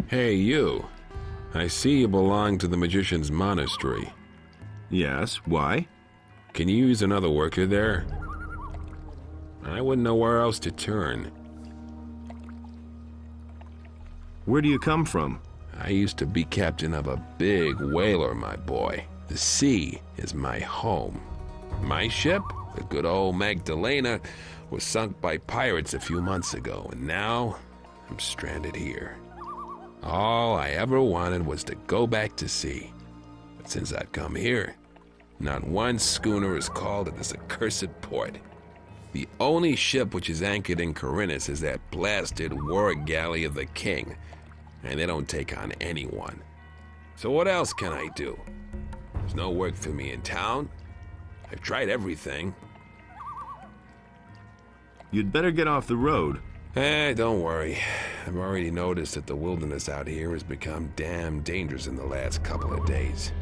Hey, you. I see you belong to the Magician's Monastery. Yes, why? Can you use another worker there? I wouldn't know where else to turn. Where do you come from? I used to be captain of a big whaler, my boy. The sea is my home. My ship, the good old Magdalena, was sunk by pirates a few months ago, and now I'm stranded here. All I ever wanted was to go back to sea. But since I've come here, not one schooner is called at this accursed port. The only ship which is anchored in Corinthus is that blasted war galley of the king, and they don't take on anyone. So what else can I do? There's no work for me in town. I've tried everything. You'd better get off the road. Don't worry. I've already noticed that the wilderness out here has become damn dangerous in the last couple of days.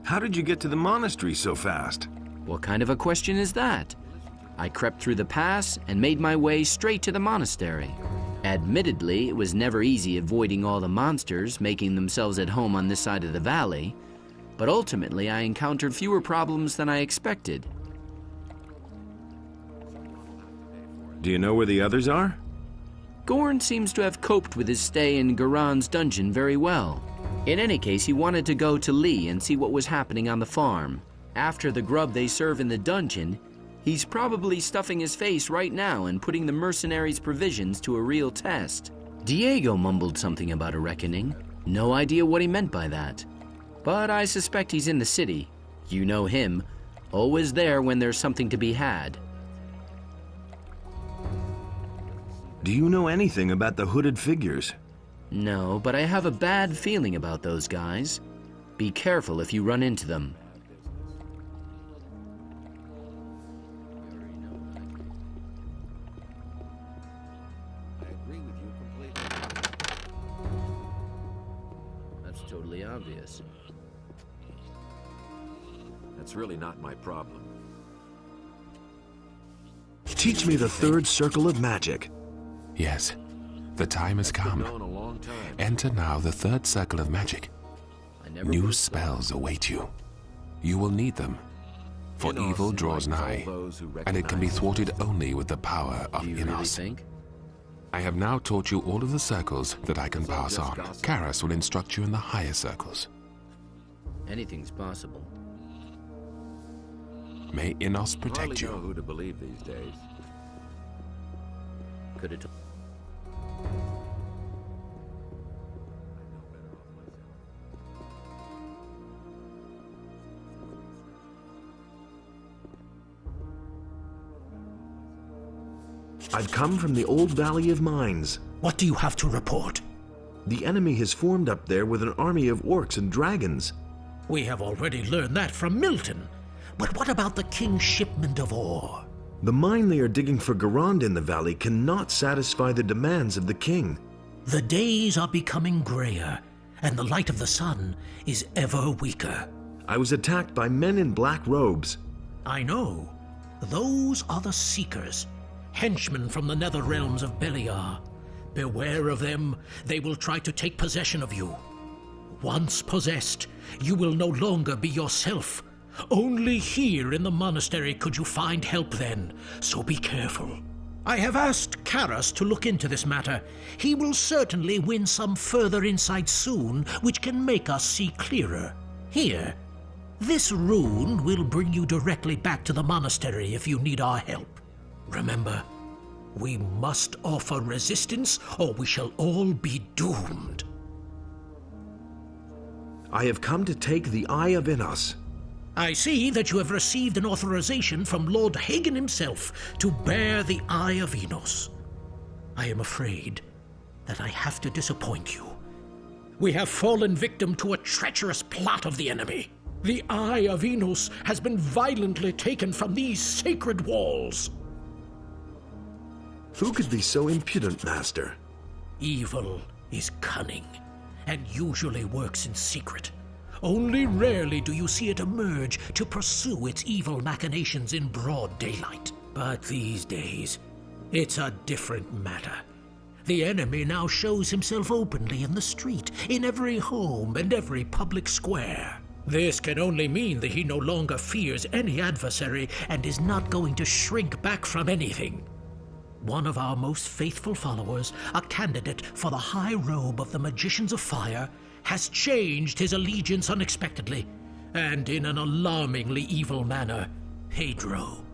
How did you get to the monastery so fast? What kind of a question is that? I crept through the pass and made my way straight to the monastery. Admittedly, it was never easy avoiding all the monsters making themselves at home on this side of the valley, but ultimately I encountered fewer problems than I expected. Do you know where the others are? Gorn seems to have coped with his stay in Garon's dungeon very well. In any case, he wanted to go to Lee and see what was happening on the farm. After the grub they serve in the dungeon, he's probably stuffing his face right now and putting the mercenaries' provisions to a real test. Diego mumbled something about a reckoning. No idea what he meant by that. But I suspect he's in the city. You know him, always there when there's something to be had. Do you know anything about the hooded figures? No, but I have a bad feeling about those guys. Be careful if you run into them. I agree with you completely. That's totally obvious. That's really not my problem. Teach me the third circle of magic. Yes, the time has Been come. known a long time. Enter now the third circle of magic. I never New would've spells await you. You will need them, for Innos evil draws enlightens nigh, all those who and it can be recognize thwarted only with the power of Do you really Innos. think? I have now taught you all of the circles that I can It's all pass just on. gossip. Karas will instruct you in the higher circles. Anything's possible. May Innos I protect hardly know you. who to believe these days. Could have told. I've come from the old Valley of Mines. What do you have to report? The enemy has formed up there with an army of orcs and dragons. We have already learned that from Milton. But what about the king's shipment of ore? The mine they are digging for Garand in the valley cannot satisfy the demands of the king. The days are becoming grayer, and the light of the sun is ever weaker. I was attacked by men in black robes. I know. Those are the Seekers, henchmen from the nether realms of Beliar. Beware of them. They will try to take possession of you. Once possessed, you will no longer be yourself. Only here in the monastery could you find help then, so be careful. I have asked Karas to look into this matter. He will certainly win some further insight soon, which can make us see clearer. Here, this rune will bring you directly back to the monastery if you need our help. Remember, we must offer resistance or we shall all be doomed. I have come to take the Eye of Innos. I see that you have received an authorization from Lord Hagen himself to bear the Eye of Innos. I am afraid that I have to disappoint you. We have fallen victim to a treacherous plot of the enemy. The Eye of Enos has been violently taken from these sacred walls. Who could be so impudent, Master? Evil is cunning, and usually works in secret. Only rarely do you see it emerge to pursue its evil machinations in broad daylight. But these days, it's a different matter. The enemy now shows himself openly in the street, in every home and every public square. This can only mean that he no longer fears any adversary and is not going to shrink back from anything. One of our most faithful followers, a candidate for the high robe of the Magicians of Fire, has changed his allegiance unexpectedly, and in an alarmingly evil manner. Pedro.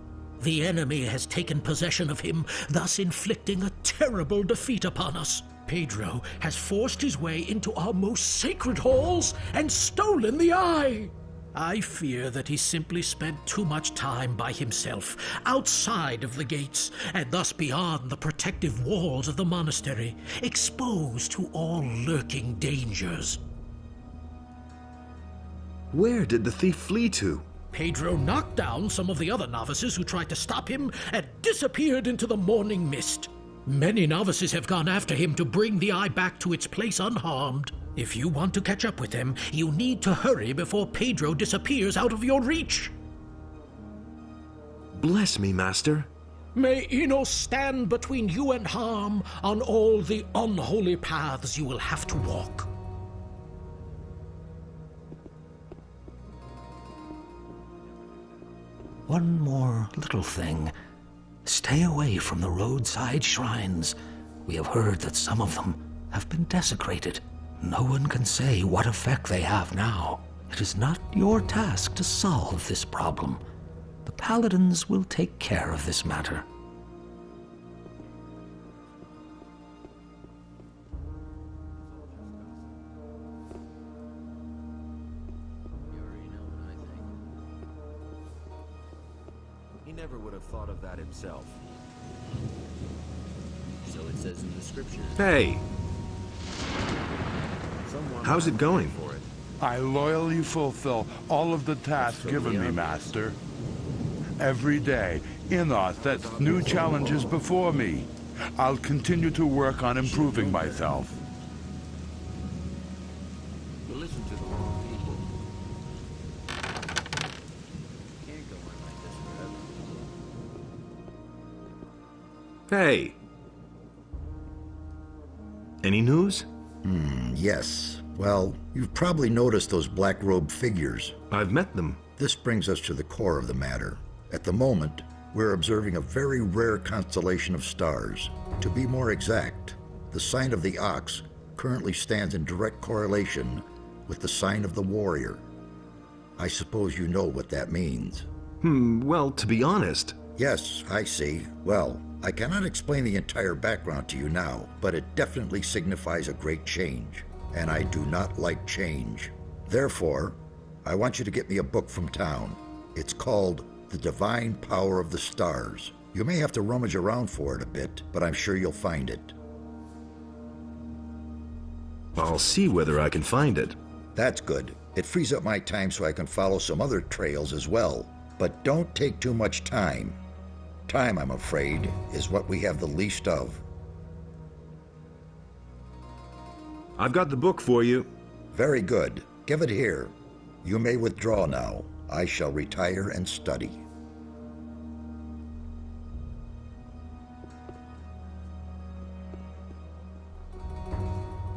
The enemy has taken possession of him, thus inflicting a terrible defeat upon us. Pedro has forced his way into our most sacred halls and stolen the eye. I fear that he simply spent too much time by himself, outside of the gates, and thus beyond the protective walls of the monastery, exposed to all lurking dangers. Where did the thief flee to? Pedro knocked down some of the other novices who tried to stop him and disappeared into the morning mist. Many novices have gone after him to bring the eye back to its place unharmed. If you want to catch up with him, you need to hurry before Pedro disappears out of your reach. Bless me, Master. May Enos stand between you and harm on all the unholy paths you will have to walk. One more little thing. Stay away from the roadside shrines. We have heard that some of them have been desecrated. No one can say what effect they have now. It is not your task to solve this problem. The paladins will take care of this matter. He never would have thought of that himself. So it says in the scriptures. Hey, Someone how's it going? for it. I loyally fulfill all of the tasks given me, Master. Every day, Enos sets new challenges before me. I'll continue to work on improving myself. You listen to the wrong people. Can't go on like this forever. Hey. Any news? Yes. Well, you've probably noticed those black-robed figures. I've met them. This brings us to the core of the matter. At the moment, we're observing a very rare constellation of stars. To be more exact, the sign of the ox currently stands in direct correlation with the sign of the warrior. I suppose you know what that means. Well, to be honest, Yes, I see. Well, I cannot explain the entire background to you now, but it definitely signifies a great change, and I do not like change. Therefore, I want you to get me a book from town. It's called The Divine Power of the Stars. You may have to rummage around for it a bit, but I'm sure you'll find it. I'll see whether I can find it. That's good. It frees up my time so I can follow some other trails as well. But don't take too much time. Time, I'm afraid, is what we have the least of. I've got the book for you. Very good. Give it here. You may withdraw now. I shall retire and study.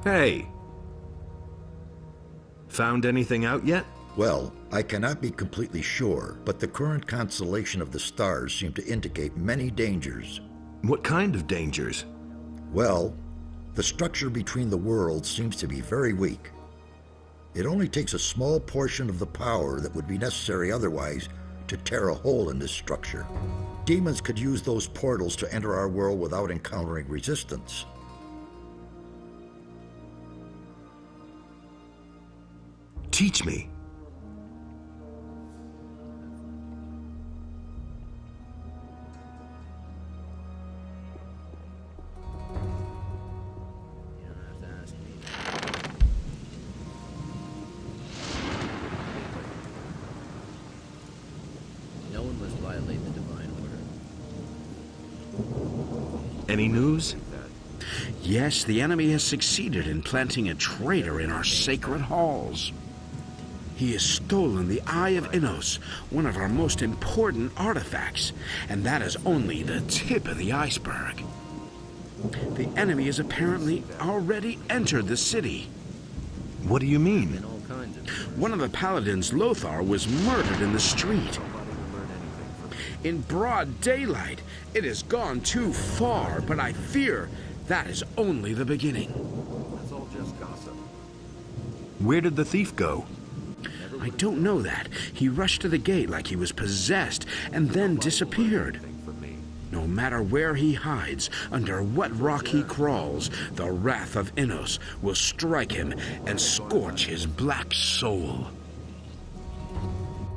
Hey. Found anything out yet? Well, I cannot be completely sure, but the current constellation of the stars seem to indicate many dangers. What kind of dangers? Well, the structure between the worlds seems to be very weak. It only takes a small portion of the power that would be necessary otherwise to tear a hole in this structure. Demons could use those portals to enter our world without encountering resistance. Teach me. You don't have to ask me. Any news? Yes, the enemy has succeeded in planting a traitor in our sacred halls. He has stolen the Eye of Innos, one of our most important artifacts, and that is only the tip of the iceberg. The enemy has apparently already entered the city. What do you mean? One of the paladins, Lothar, was murdered in the street. In broad daylight, it has gone too far, but I fear that is only the beginning. That's all just gossip. Where did the thief go? I don't know that. He rushed to the gate like he was possessed and then disappeared. No matter where he hides, under what rock he crawls, the wrath of Innos will strike him and scorch his black soul.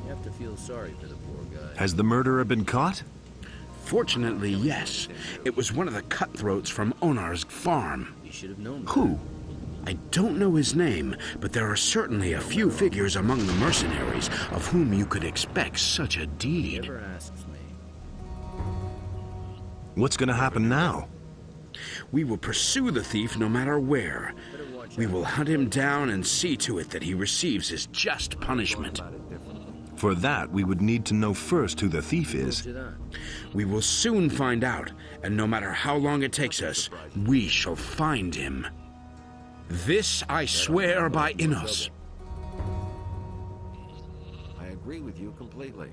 You have to feel sorry for the poor guy. Has the murderer been caught? Fortunately, yes. It was one of the cutthroats from Onar's farm. You should have known. Who? I don't know his name, but there are certainly a few figures among the mercenaries of whom you could expect such a deed. Never asks me. What's going to happen now? We will pursue the thief no matter where. We will hunt him down and see to it that he receives his just punishment. For that, we would need to know first who the thief is. We will soon find out, and no matter how long it takes us, we shall find him. This I swear by Innos. I agree with you completely.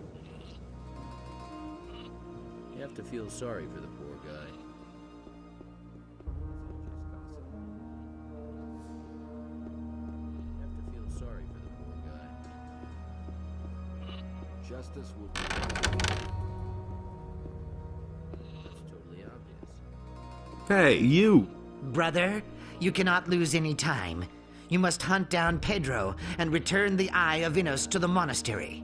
You have to feel sorry for the poor guy. You have to feel sorry for the poor guy. Justice will be. That's totally obvious. Hey, you! Brother, you cannot lose any time. You must hunt down Pedro and return the Eye of Innos to the monastery.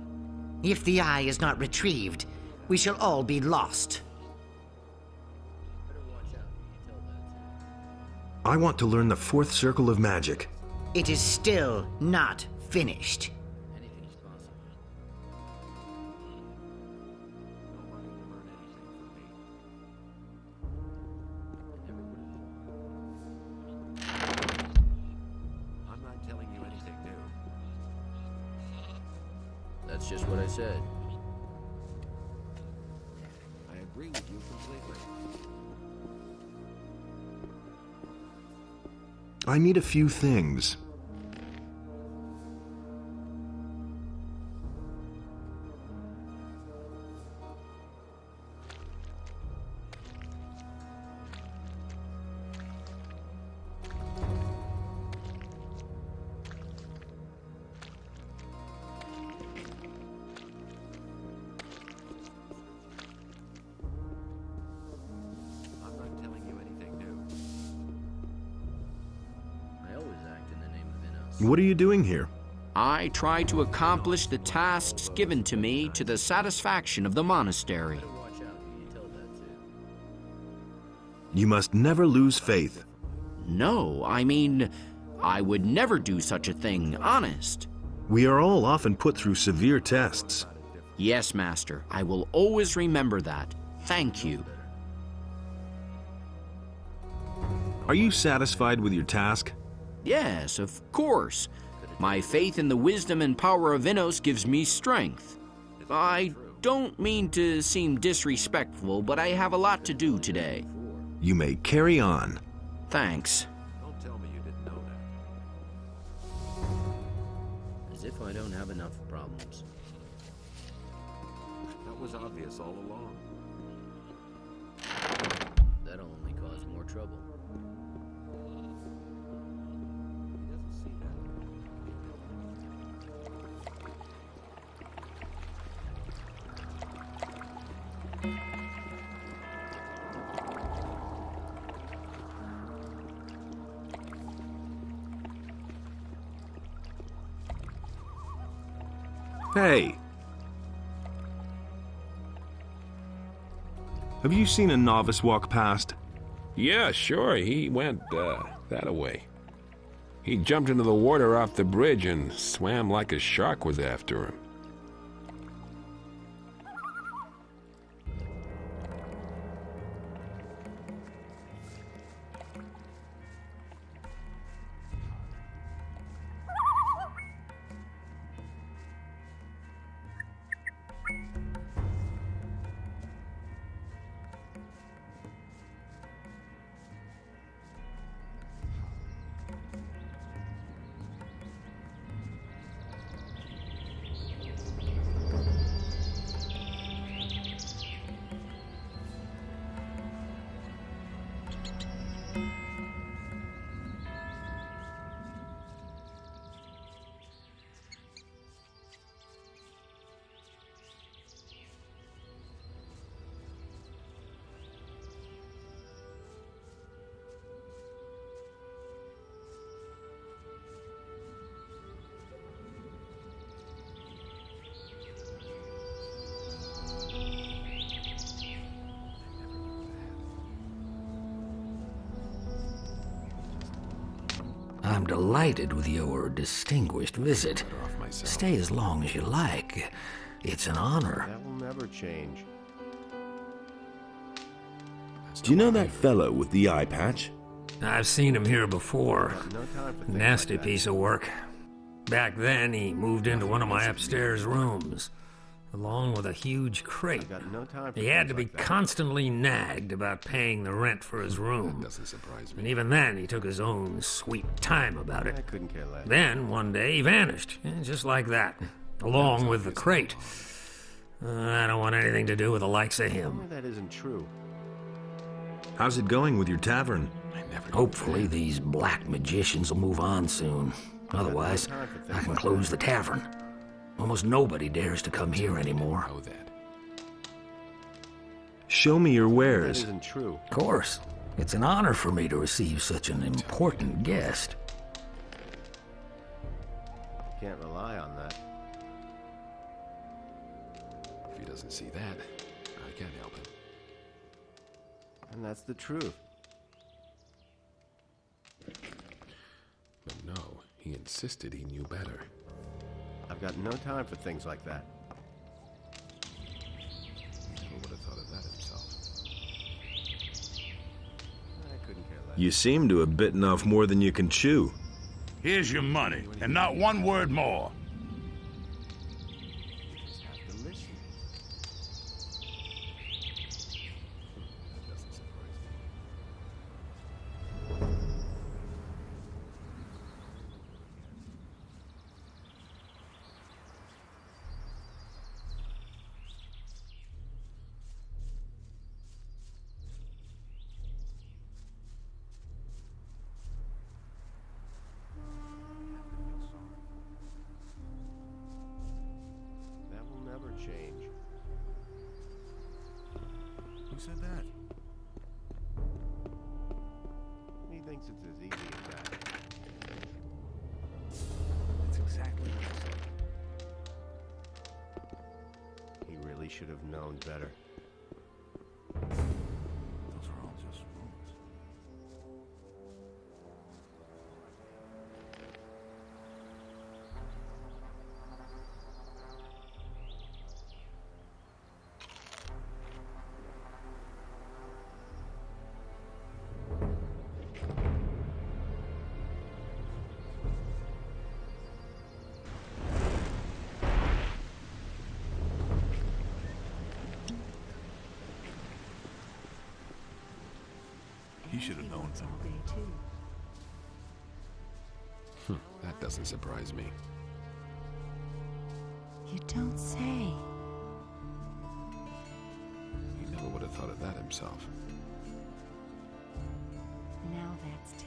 If the eye is not retrieved, we shall all be lost. Better watch out who you tell that to. I want to learn the fourth circle of magic. It is still not finished. Anything's possible. Nobody will learn anything from me. I'm not telling you anything new. That's just what I said. I agree with you completely. I need a few things. I'm not telling you anything new. I always act in the name of Innos. What are you doing here? I try to accomplish the tasks given to me to the satisfaction of the monastery. Better watch out who you tell that to. You must never lose faith. No, I mean, I would never do such a thing, honest. We are all often put through severe tests. Yes, Master, I will always remember that. Thank you. Are you satisfied with your task? Yes, of course. My faith in the wisdom and power of Innos gives me strength. I don't mean to seem disrespectful, but I have a lot to do today. You may carry on. Thanks. Don't tell me you didn't know that. As if I don't have enough problems. That was obvious all along. That'll only cause more trouble. He doesn't see that. Hey! Have you seen a novice walk past? Yeah, sure, he went, that-a-way. He jumped into the water off the bridge and swam like a shark was after him. I'm delighted with your distinguished visit. Better off myself. Stay as long as you like. It's an honor. That will never change. Do you know that fellow with the eye patch? I've seen him here before. No time for things Nasty like that. piece of work. Back then, he moved into one of my upstairs rooms, along with a huge crate. Got no time for He had things to be like that. constantly nagged about paying the rent for his room. Doesn't surprise And me. even then, he took his own sweet time about I it. couldn't care less. Then, one day, he vanished, just like that, along with the crate. I don't want anything to do with the likes of Tell me him. that isn't true. How's it going with your tavern? Hopefully, these black magicians will move on soon. Otherwise, I can close the tavern. Almost nobody dares to come here anymore. Know that. Show me your That wares. isn't true. Of course, it's an honor for me to receive such an important guest. Can't rely on that. If he doesn't see that, I can't help him. And that's the truth. But no, he insisted he knew better. I've got no time for things like that. Who would have thought of that himself? I couldn't care less. You seem to have bitten off more than you can chew. Here's your money, and not one word more. You just have to listen. That doesn't surprise me. That will never change. Who said that? He thinks it's as easy as that. That's exactly what I said. He really should have known better. Those are all just rumors. He should have known something. That doesn't surprise me. You don't say. He never would have thought of that himself. Now that's